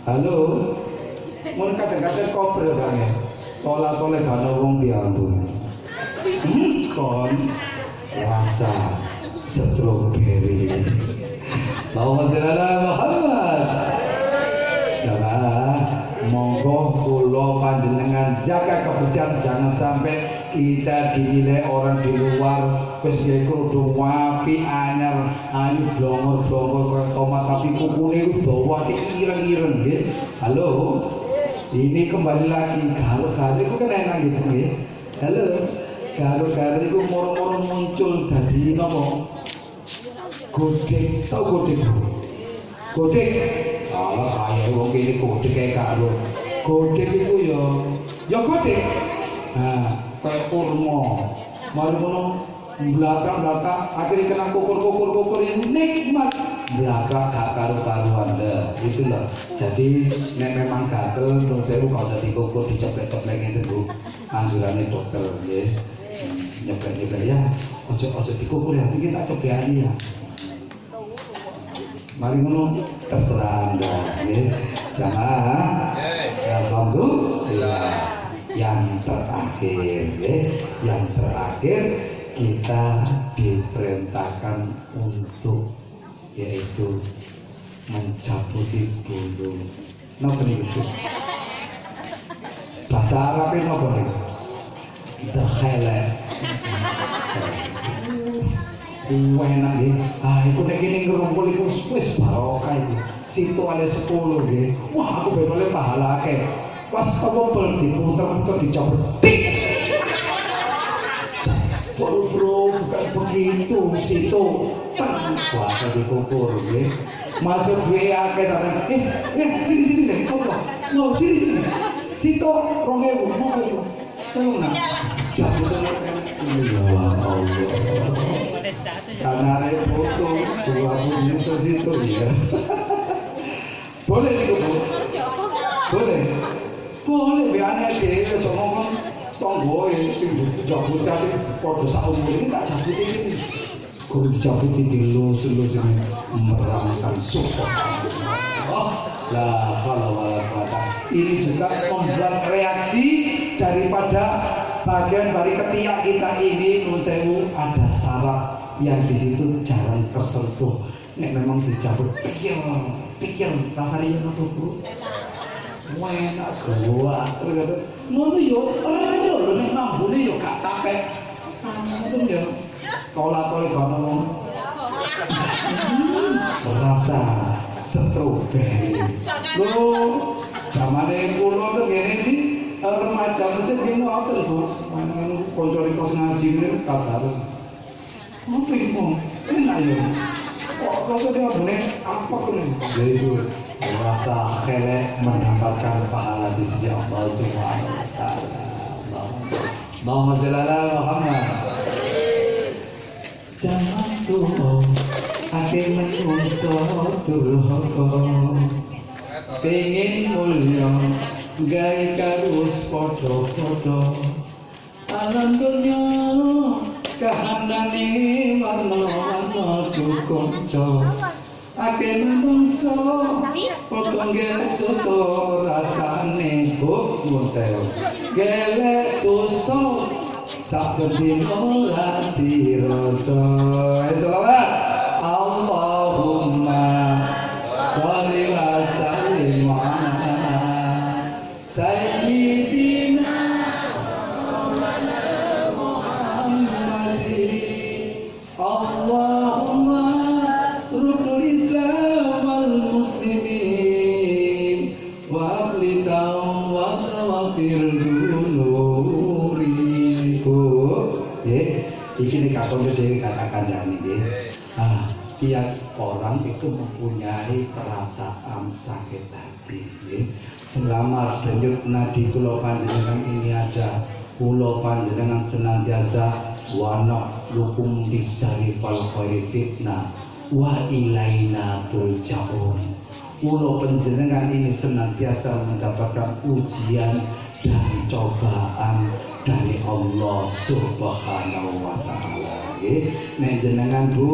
Halo, mau kadang-kadang koper kan ya? Tolak-tolak gak ada wong diambung. Kon rasa stroberi. Allahumma sholli ala Muhammad. Jamaah, monggo kula panjenengan jaga kebersihan, jangan sampai kita dinilai orang di luar wis gawe kerudung wapi anyar ayu blongor-blongor kaya tomat tapi kukune dawa ireng-ireng nggih. Halo. Ini kembali lagi garu-garu itu kan enak gitu nggih. Halo. Garu-garu itu moro-moro muncul dadi napa? Godhek, tau godhek? Godhek. Alah kaya wong kene godhek kae karo. Godhek iku ya godhek. Nah, kayak kurma. Mari ngono belakang akhirnya kena kukur ini nikmat. Belakang gak karu-karuan deh. Itu loh. Jadi nek memang gatel terus saya gak usah dikukur diceplek-ceplek itu Bu. Anjurannya dokter nggih. Nyeplek-nyeplek ya. Ojo dikukur ya, mungkin tak coblani ya. Mari ngono terserah Anda nggih. Jamaah. Alhamdulillah. Yang terakhir kita diperintahkan untuk yaitu mencabuti bulu. Napa niku? Bahasa Arab napa niku? Dakhala. Enak nggih. Iku nek kene ngrumpul iku wis barokah iki. Situ ada 10 nggih. Wah, aku bener pahala akeh. Pas kebobol diputer-puter dicabut tik. Bro, bukan begitu situ. Wah, dikukur nggih. Masuk WA ke sampean. Sini deh. Apa? No, sini. Situ 2000 mau itu. Tengok cabut ya Allah. Karena ada foto 20 itu situ ya. Boleh nih Bu? Boleh. Boleh biane dhewe aja ngomong tonggo sing dijabut kali padha sak umur ini tak jabut iki. Kudu dijabuti dilus-lus ini merangsang support. Oh, la haula wala quwata. Ini juga membuat reaksi daripada bagian dari ketiak kita ini. Nun sewu ada saraf yang di situ jarang tersentuh. Nek memang dijabut pikir rasanya apa Bu? Enak gua. Ngono yo lho nek mambune yo gak tapek. Ngono yo. Tolak-tolak ngomong. Rasa stroberi. Lho, zamane kula tuh ngene iki remaja mesti ngene ngoten, Bos. Mangan kanca kos ngaji ngene kata. Ngopi kok. Enak yo. Kok rasane abune apa kene? Yaitu rasa kelek mendapatkan pahala di sisi Allah Subhanahu wa taala. Allahumma shalli ala Muhammad. Jangan tuh ake menungso durhaka pengen mulya gawe karus padha-padha alam dunya kahanane warna-warna dukanca ake menungso padha gelek dosa rasane buk saya gelek dosa saben ora dirasa. Selawat Allahumma sholli wa sallim ala sayyidina Muhammadin. Allahumma rukul Islam wal muslimin wa ablitahum wa tawafir iki nek kakone dhewe katakan niki tiap orang itu mempunyai perasaan sakit hati nggih. Selama denyut nadi kula panjenengan ini ada, kula panjenengan senantiasa wa lukum bisari fal khairi fitnah wa ilaina turja'un. Kula panjenengan ini senantiasa mendapatkan ujian dan cobaan dari Allah Subhanahu wa taala. Nggih, nek jenengan Bu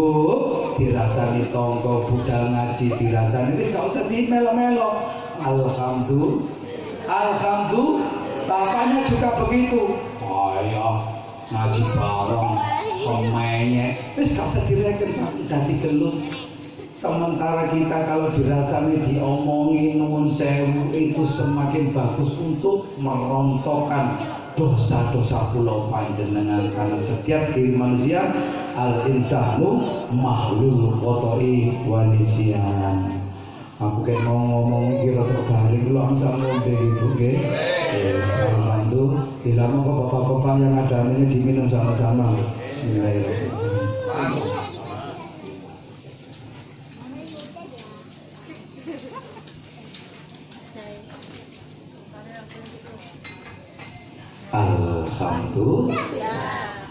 dirasani tangga budal ngaji dirasani wis gak usah dimelo-melo. Alhamdulillah, bapaknya juga begitu. Ayo ngaji bareng semuanya wis gak usah direken dadi gelut. Sementara kita kalau dirasani diomongin nuwun sewu itu semakin bagus untuk merontokkan dosa-dosa kula panjenengan, karena setiap diri manusia al insanu makhlul khoto'i wa nisyan. Aku kayak mau ngomong kira tergaring langsung ngombe ibu nggih. Alhamdulillah, bila mau bapak-bapak yang ada ini diminum sama-sama. Bismillahirrahmanirrahim.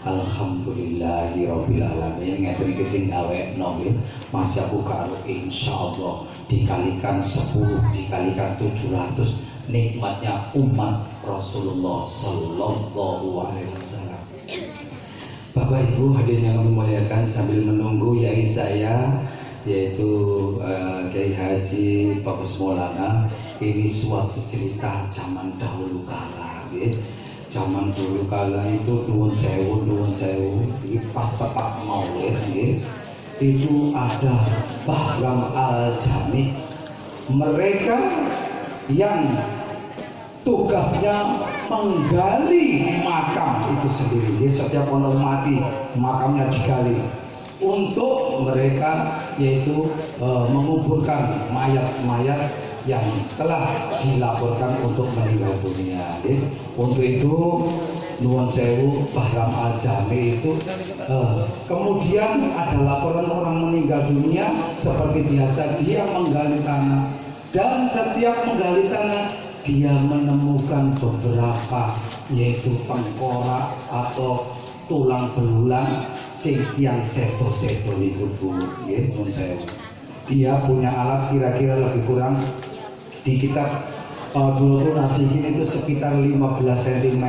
Alhamdulillahirabbil alamin. Ngeten iki sing gawekno nggih. Mas aku karo insyaallah dikalikan 10 dikalikan 700 nikmatnya umat Rasulullah sallallahu alaihi wasallam. Bapak Ibu hadirin yang kami muliakan, sambil menunggu yai saya yaitu Kiai Haji Bagus Maulana, ini suatu cerita zaman dahulu kala nggih. Zaman dulu kala itu nuwun sewu ini pas tepat maulid nggih, itu ada Bahram Al-Jami. Mereka yang tugasnya menggali makam itu sendiri. Jadi setiap orang mati makamnya digali untuk mereka, yaitu menguburkan mayat-mayat yang telah dilaporkan untuk meninggal dunia. Untuk itu nuwun sewu Bahram Al-Jami itu kemudian ada laporan orang meninggal dunia, seperti biasa dia menggali tanah, dan setiap menggali tanah dia menemukan beberapa yaitu tengkorak atau tulang belulang sing tiang seto-seto itu Bu, nggih nuwun sewu. dia punya alat kira-kira lebih kurang di kitab dulu tuh nasihin itu sekitar 15 cm.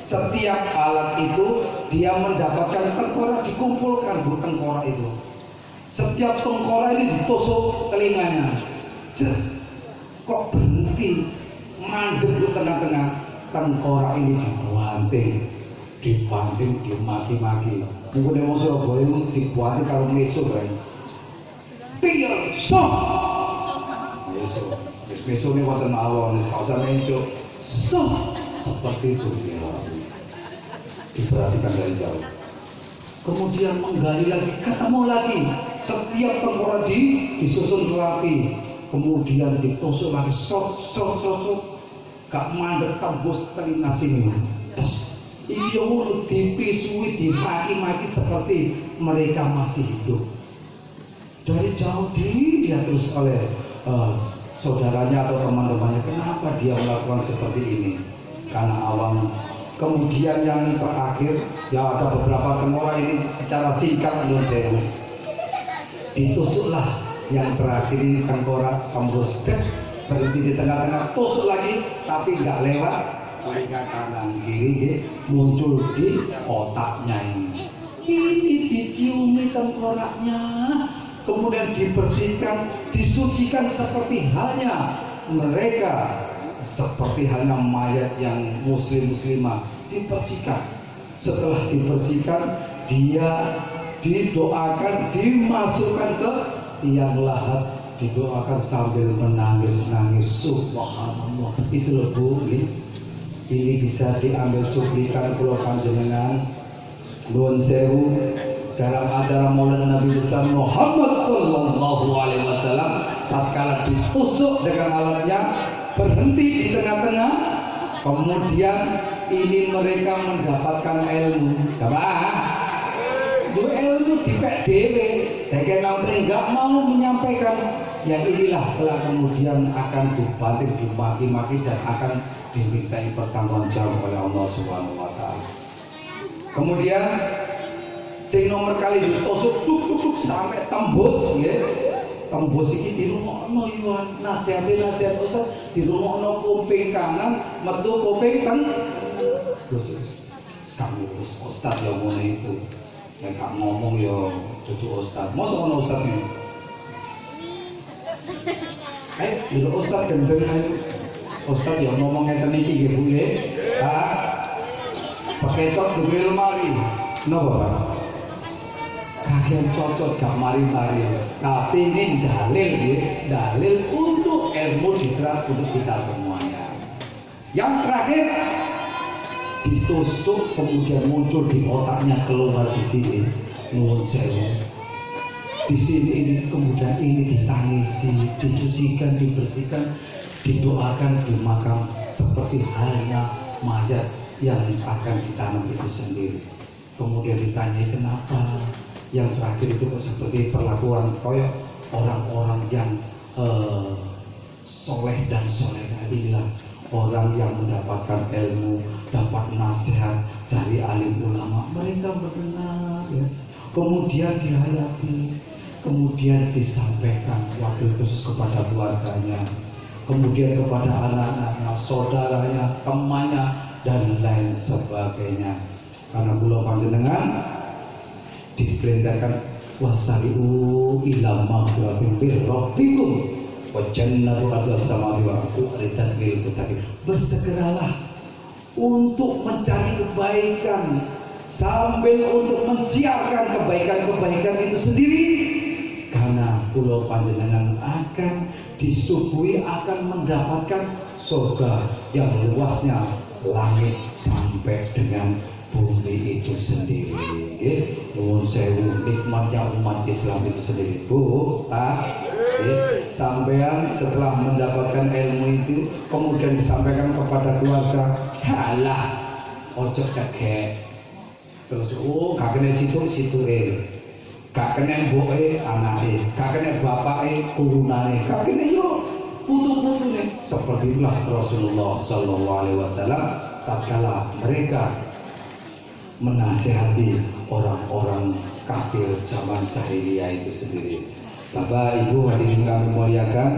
Setiap alat itu dia mendapatkan tengkorak, dikumpulkan bu tengkorak itu. Setiap tengkorak ini ditusuk telinganya. Kok berhenti? Mandek di tengah-tengah. Tengkorak ini dibanting, dimaki-maki. Mungkin yang mau Surabaya itu dibanting kalau mesuk kan. Piye sok. Mesuk ini wonten mawon, wis usah mencuk. Sok seperti itu ya. Diperhatikan dari jauh. Kemudian menggali lagi, ketemu lagi. Setiap tengkorak disusun rapi. Kemudian ditusuk lagi, sok. Gak mandek tembus telinga sini. Terus iya mulut dipisui, dimaki-maki seperti mereka masih hidup. Dari jauh dilihat terus oleh saudaranya atau teman-temannya, kenapa dia melakukan seperti ini? Karena awam. Kemudian yang terakhir, ya ada beberapa tengkorak ini secara singkat menurut saya. Ditusuklah yang terakhir ini tengkorak tembus, berhenti di tengah-tengah, tusuk lagi, tapi nggak lewat telinga kanan kiri, muncul di otaknya ini. Ini diciumi tengkoraknya, kemudian dibersihkan, disucikan seperti halnya mereka. Seperti halnya mayat yang muslimah dibersihkan. Setelah dibersihkan, dia didoakan, dimasukkan ke tiang lahat, didoakan sambil menangis-nangis. Subhanallah. Itu loh Bu, ini bisa diambil cuplikan kula panjenengan nuwun sewu dalam acara Maulid Nabi besar Muhammad sallallahu alaihi wasallam, tatkala ditusuk dengan alatnya, berhenti di tengah-tengah, kemudian ini mereka mendapatkan ilmu. Coba itu ilmu dipek dewe, deke nampil nggak mau menyampaikan. Yang inilah telah kemudian akan dibanting, dimaki-maki dan akan dimintai pertanggungjawab oleh Allah Subhanahu Wa Taala. Kemudian sing nomor kali ditusuk tuk sampai tembus, ya. Tembus iki dirungokno yo nasihat Ustaz, dirungokno kuping kanan, metu kuping tengah. Terus kamu Ustaz yang ngomong itu, yang gak ngomong yo dudu Ustaz. Mosok ono Ustaz iki. Ayo, Ustaz gendeng ayo. Ustaz yang ngomong ngeten iki nggih Bu nggih. Pakecot di lemari. Napa Pak? Kagian cocok gak mari-mari, tapi ini dalil ya, dalil untuk ilmu diserap untuk kita semuanya. Yang terakhir ditusuk kemudian muncul di otaknya, keluar di sini, nuwun sewu. Di sini ini kemudian ini ditangisi, dicucikan, dibersihkan, didoakan di makam seperti halnya mayat yang akan ditanam itu sendiri. Kemudian ditanya kenapa? Yang terakhir itu seperti perlakuan koyok orang-orang yang soleh dan soleha, inilah orang yang mendapatkan ilmu, dapat nasihat dari alim ulama, mereka benar ya. Kemudian dihayati, kemudian disampaikan wakil khusus kepada keluarganya, kemudian kepada anak-anaknya, saudaranya, temannya, dan lain sebagainya. Karena kula panjenengan diperintahkan wasari'u ila maghfiratin min rabbikum wa jannatu arduha samawati wal ardu uiddat lil muttaqin. Bersegeralah untuk mencari kebaikan sambil untuk mensiarkan kebaikan-kebaikan itu sendiri, karena pulau panjenengan akan disuguhi, akan mendapatkan surga yang luasnya langit sampai dengan bumi itu sendiri. Nuwun sewu, nikmatnya umat Islam itu sendiri Bu. Sampean setelah mendapatkan ilmu itu kemudian disampaikan kepada keluarga, halah ojo cekek terus, gak kena situ gak kena mboke anake, gak kena bapake turunane, gak kena yo putu-putune. Seperti itulah Rasulullah sallallahu alaihi wasallam tatkala mereka menasihati orang-orang kafir zaman jahiliyah itu sendiri. Bapak Ibu hadirin kami muliakan,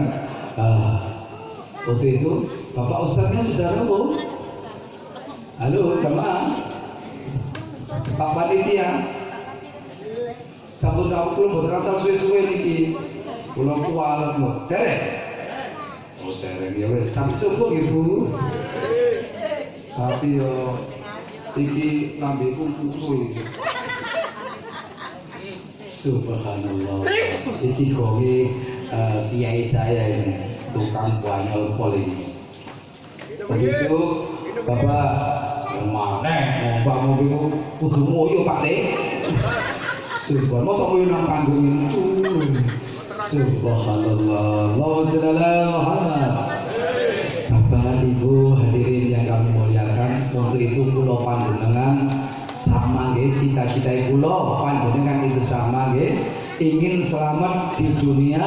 waktu itu Bapak Ustadznya sudah belum? Halo jamaah, Pak Panitia, sabun tahu belum berasa suwe-suwe niki, pulang kualat lo, derek? Oh derek ya wes, sampai subuh ibu. Tapi yo iki lambe kumpul. Subhanallah. Iki kowe kiai saya ini tukang buanyol pol ini. Begitu Bapak maneh Bapak mobil kudu moyo Pak Le. Subhanallah, mosok moyo nang panggung itu. Subhanallah. Allahumma shalli ala Muhammad. Bapak Ibu hadirin yang kami muliakan, untuk itu kula panjenengan sama nggih cita-cita kula panjenengan itu sama nggih, ingin selamat di dunia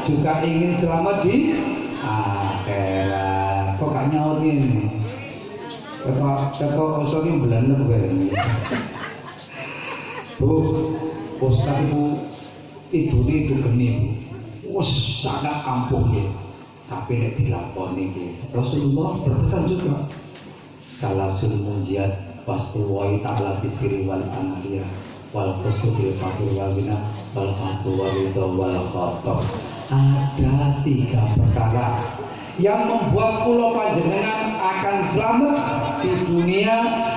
juga ingin selamat di akhirat. Kok gak nyaut ini? Kata Ustaz ini belaner banget. Bu, Ustaz itu geni Bu. Sangat ampuh ya. Tapi nek dilakoni iki Rasulullah berpesan juga salasul munjiat wasquwai ta'ala bisiri wal aniyah wal qusudil fakir wal bina wal fatu wal ridha wal khatab. Ada 3 perkara yang membuat kula panjenengan akan selamat di dunia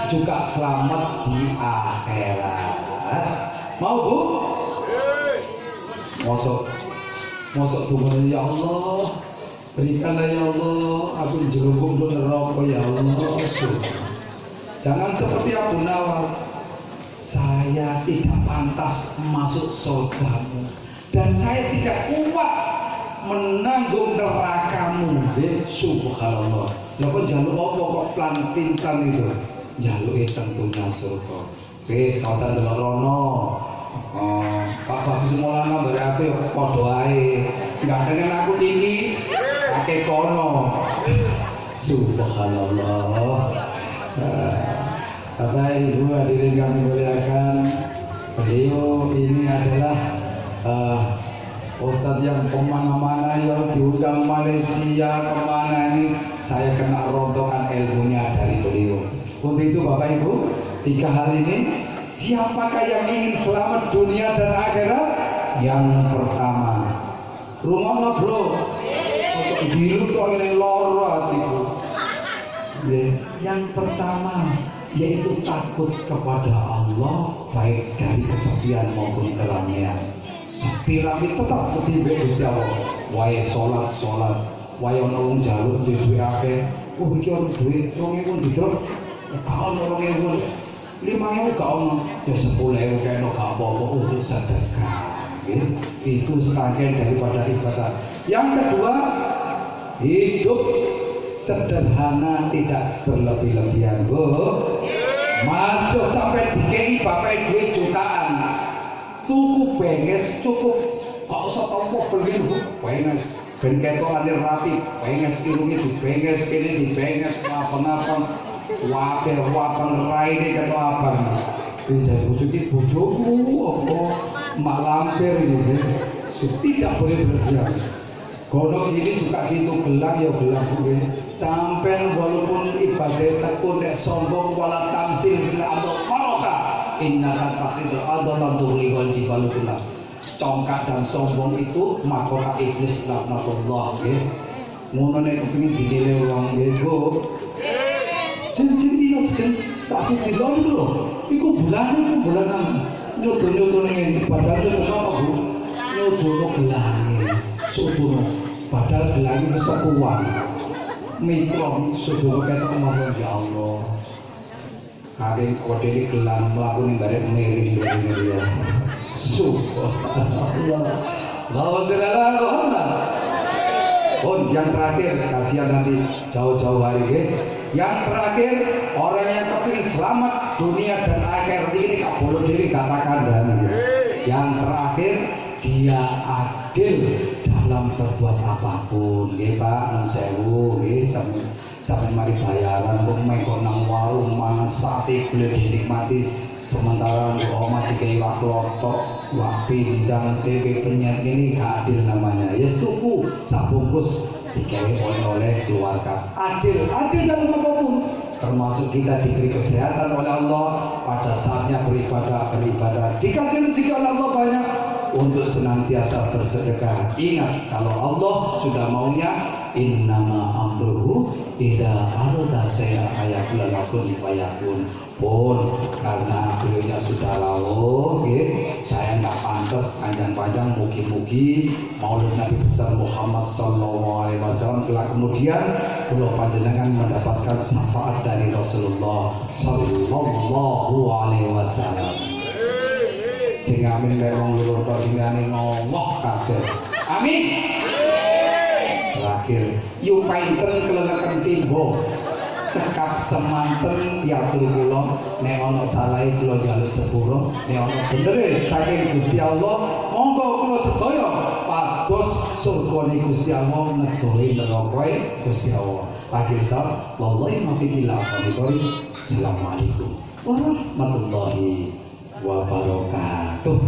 juga selamat di akhirat. Mau Bu? Mosok tunggu ya Allah, berikanlah ya Allah aku dijerubung ke neraka ya Allah. Jangan seperti Abu Nawas, saya tidak pantas masuk surgamu dan saya tidak kuat menanggung nerakamu. Subhanallah. Lah kok jaluk apa kok plan-pintan itu? Jaluke tentunya surga. Wis kawasan delok rono. Pak Bagus Maulana bare aku ya padha ae. Enggak dengan aku tinggi, akeh kono. Subhanallah. Bapak Ibu hadirin kami muliakan, beliau ini adalah Ustadz yang kemana-mana, yang diundang Malaysia kemana ini saya kena rontokan ilmunya dari beliau. Untuk itu Bapak Ibu, 3 hal ini, siapakah yang ingin selamat dunia dan akhirat? Yang pertama, rumahnya bro, biru kok ini loro hatiku. Yang pertama yaitu takut kepada Allah, baik dari kesepian maupun keramaian. Sepi rame tetap ketimbang Gusti Allah. Wae salat, wae ana wong njaluk duwe akeh. Oh iki ono duit 2000 didrop. Kaon 2000. 5.000 gak ono. Ya 10.000 kena gak apa-apa untuk sedekah. Itu sebagian daripada ibadah. Yang kedua, hidup sederhana, tidak berlebih-lebihan. Bu, masuk sampai dikei bapak duit jutaan, tuku benges cukup, gak usah tombok beli Bu, benges ben ketok alir rapi, benges irungnya di benges, kini di benges, apa-apa wapen raine ketok abang. Bisa bujuki bujuku apa mak lampir ini, tidak boleh berlebihan. Kodok ini juga gitu, gelang ya gelang gue. Sampai walaupun ibadah tekun dek sombong wala tamsil bila atau maroka, inna kata itu adalah untuk ligol jibalullah. Congkak dan sombong itu mahkota iblis laknatullah. Ngono nek kepengin dinilai wong gitu. Jen tak sudi lho. Iku bulanan nyodo ning badan itu apa Bu? Nyodo gelane. Subuh, padahal gelang itu sekuan mikron, subuh ketok masuk ya Allah. Hari kodeli gelang melakukan ibadah miring ya. Subhanallah. Oh, yang terakhir, kasihan nanti jauh-jauh hari. Yang terakhir, orang yang kepingin selamat dunia dan akhir ini gak boleh dewi katakan dan yang terakhir dia adil dalam berbuat apapun. Nggih Pak, nun sewu nggih sampeyan mari bayaran kok mengko nang warung masak boleh dinikmati sementara Muhammad dikai wak lotok, wak pindang, TV penyet ini gak adil namanya. Yes tuku sabungkus dikai oleh keluarga. Adil dalam apapun. Termasuk kita diberi kesehatan oleh Allah pada saatnya beribadah. Dikasih rezeki oleh Allah banyak untuk senantiasa bersedekah. Ingat kalau Allah sudah maunya, innama amruhu idza arada saya ayakul lakum fayakun. Pun karena beliaunya sudah lalu, saya nggak pantas panjang-panjang mugi-mugi Maulid Nabi besar Muhammad Sallallahu Alaihi Wasallam. Kemudian kalau panjenengan mendapatkan syafaat dari Rasulullah Sallallahu Alaihi Wasallam. Sing amin kaya wong loro tok sing liyane ngomong kabeh. Amin. Terakhir, yu painten kelengaken timbo. Cekap semanten piatur kula nek ana salahe kula njaluk sepuro, nek ana benere saking Gusti Allah, monggo kula sedaya pados surgane Gusti Allah nedoli neraka Gusti Allah. Pakisa wallahi mafiqillah Assalamualaikum warahmatullahi wabarakatuh.